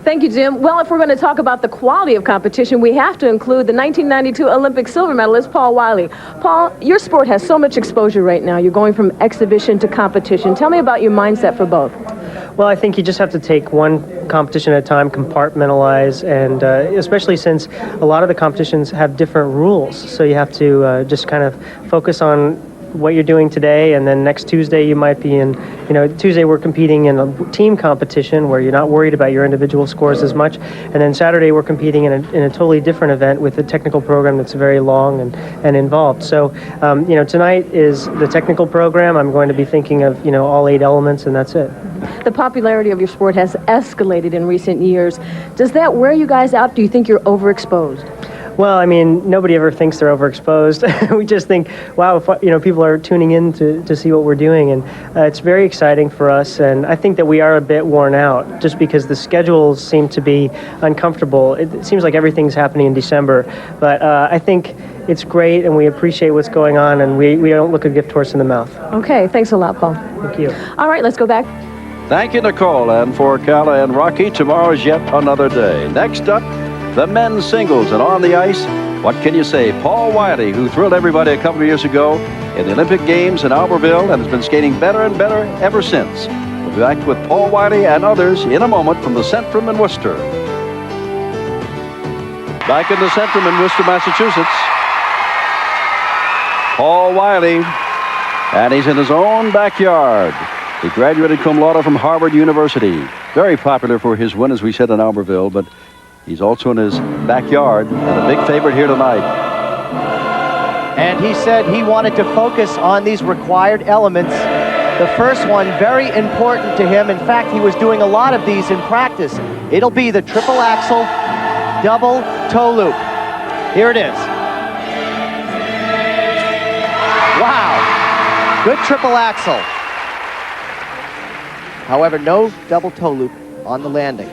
Thank you, Jim. Well, if we're going to talk about the quality of competition, we have to include the 1992 Olympic silver medalist, Paul Wylie. Paul, your sport has so much exposure right now. You're going from exhibition to competition. Tell me about your mindset for both. Well, I think you just have to take one competition at a time, compartmentalize, and especially since a lot of the competitions have different rules. So you have to just kind of focus on what you're doing today, and then next Tuesday you might be in, Tuesday we're competing in a team competition where you're not worried about your individual scores as much, and then Saturday we're competing in a totally different event with a technical program that's very long and involved. So, tonight is the technical program. I'm going to be thinking of, all 8 elements, and that's it. The popularity of your sport has escalated in recent years. Does that wear you guys out? Do you think you're overexposed? Well, I mean, nobody ever thinks they're overexposed. We just think, wow, if, people are tuning in to see what we're doing, and it's very exciting for us. And I think that we are a bit worn out just because the schedules seem to be uncomfortable. It seems like everything's happening in December, but I think it's great, and we appreciate what's going on, and we don't look a gift horse in the mouth. Okay, thanks a lot, Paul. Thank you. All right, let's go back. Thank you, Nicole, and for Carla and Rocky, tomorrow is yet another day. Next up, the men's singles, and on the ice, what can you say? Paul Wylie, who thrilled everybody a couple of years ago in the Olympic Games in Albertville and has been skating better and better ever since. We'll be back with Paul Wylie and others in a moment from the Centrum in Worcester. Back in the Centrum in Worcester, Massachusetts, Paul Wylie, and he's in his own backyard. He graduated cum laude from Harvard University. Very popular for his win, as we said, in Albertville, but he's also in his backyard and a big favorite here tonight. And he said he wanted to focus on these required elements. The first one, very important to him. In fact, he was doing a lot of these in practice. It'll be the triple axel, double toe loop. Here it is. Wow, good triple axel. However, no double toe loop on the landing.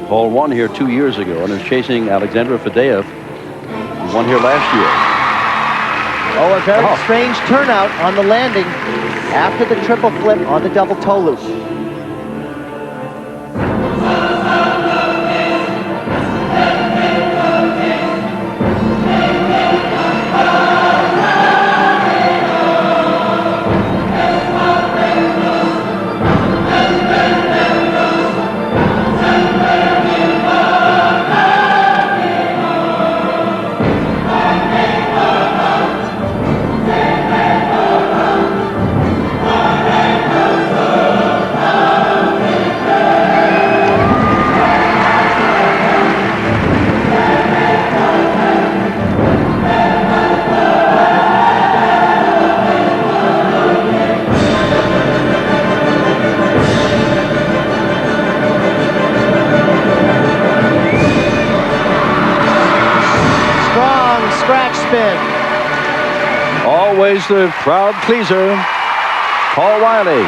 Paul won here 2 years ago and is chasing Alexandra Fadeev, who won here last year. Oh, a very strange turnout on the landing after the triple flip on the double toe loop. Always the crowd pleaser, Paul Wylie.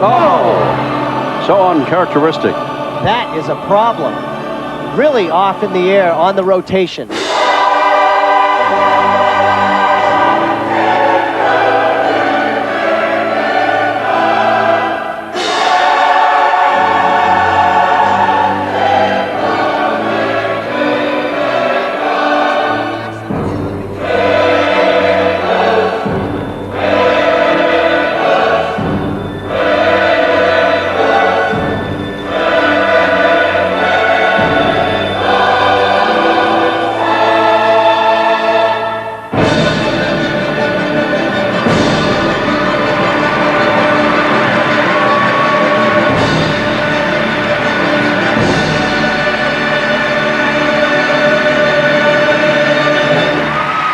Oh, so uncharacteristic. That is a problem. Really off in the air on the rotation.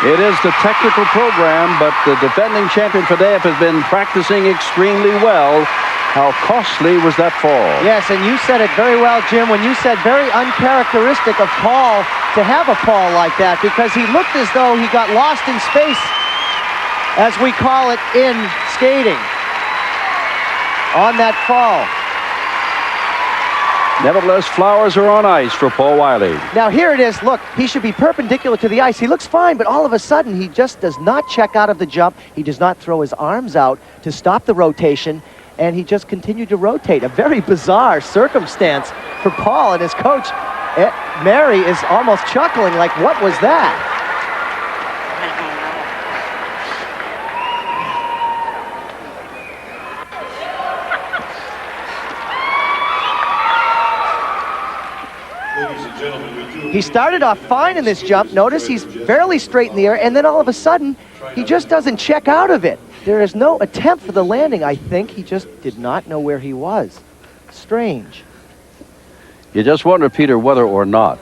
It is the technical program, but the defending champion Fadeev has been practicing extremely well. How costly was that fall? Yes, and you said it very well, Jim, when you said very uncharacteristic of Paul to have a fall like that, because he looked as though he got lost in space, as we call it in skating, on that fall. Nevertheless, flowers are on ice for Paul Wylie. Now here it is, look, he should be perpendicular to the ice. He looks fine, but all of a sudden he just does not check out of the jump. He does not throw his arms out to stop the rotation, and he just continued to rotate. A very bizarre circumstance for Paul, and his coach, Mary, is almost chuckling like, what was that? He started off fine in this jump. Notice he's fairly straight in the air, and then all of a sudden, he just doesn't check out of it. There is no attempt for the landing. I think he just did not know where he was. Strange. You just wonder, Peter, whether or not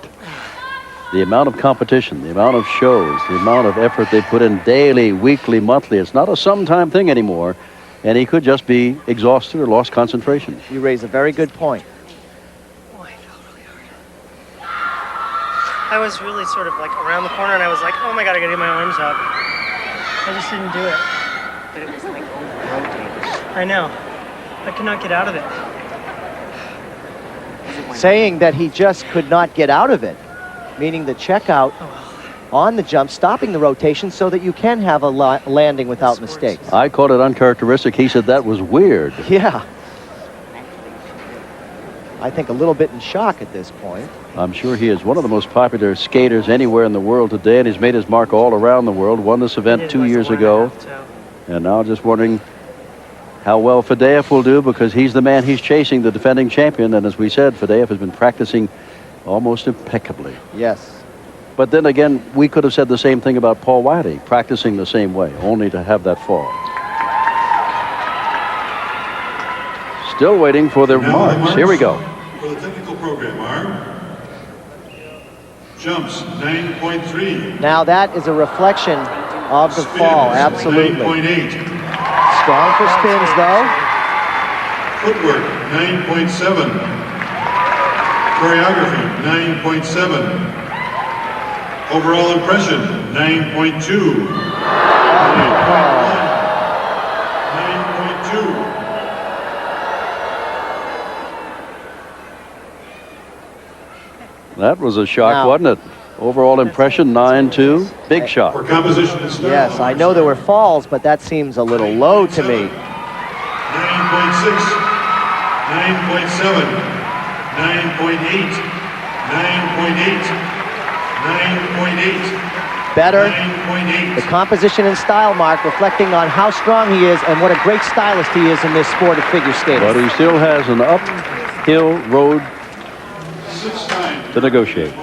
the amount of competition, the amount of shows, the amount of effort they put in daily, weekly, monthly, it's not a sometime thing anymore, and he could just be exhausted or lost concentration. You raise a very good point. Boy, it felt really hard. I was really sort of like around the corner, and I was like, oh my God, I gotta get my arms up. I just didn't do it. But it was like rotating. I know. I could not get out of it. Saying that he just could not get out of it, meaning the checkout on the jump, stopping the rotation so that you can have a landing without mistakes. I called it uncharacteristic. He said that was weird. Yeah. I think a little bit in shock at this point. I'm sure he is one of the most popular skaters anywhere in the world today, and he's made his mark all around the world. Won this event 2 years ago. And now just wondering how well Fadeev will do, because he's the man he's chasing, the defending champion. And as we said, Fadeev has been practicing almost impeccably. Yes. But then again, we could have said the same thing about Paul Wylie, practicing the same way, only to have that fall. Still waiting for the marks. Here we go. For the technical program are jumps 9.3. Now that is a reflection of the fall, absolutely. 9.8. Strong for spins, though. Footwork 9.7. Choreography 9.7. Overall impression 9.2. 9.2. That was a shock, Now, wasn't it? Overall impression 9-2. Big shot. For composition and style. Yes, I know there were falls, but that seems a little low to me. 9.6. 9.7. 9.8. 9.8. 9.8. Better. 9.8. The composition and style mark reflecting on how strong he is and what a great stylist he is in this sport of figure skating. But he still has an uphill road to negotiate.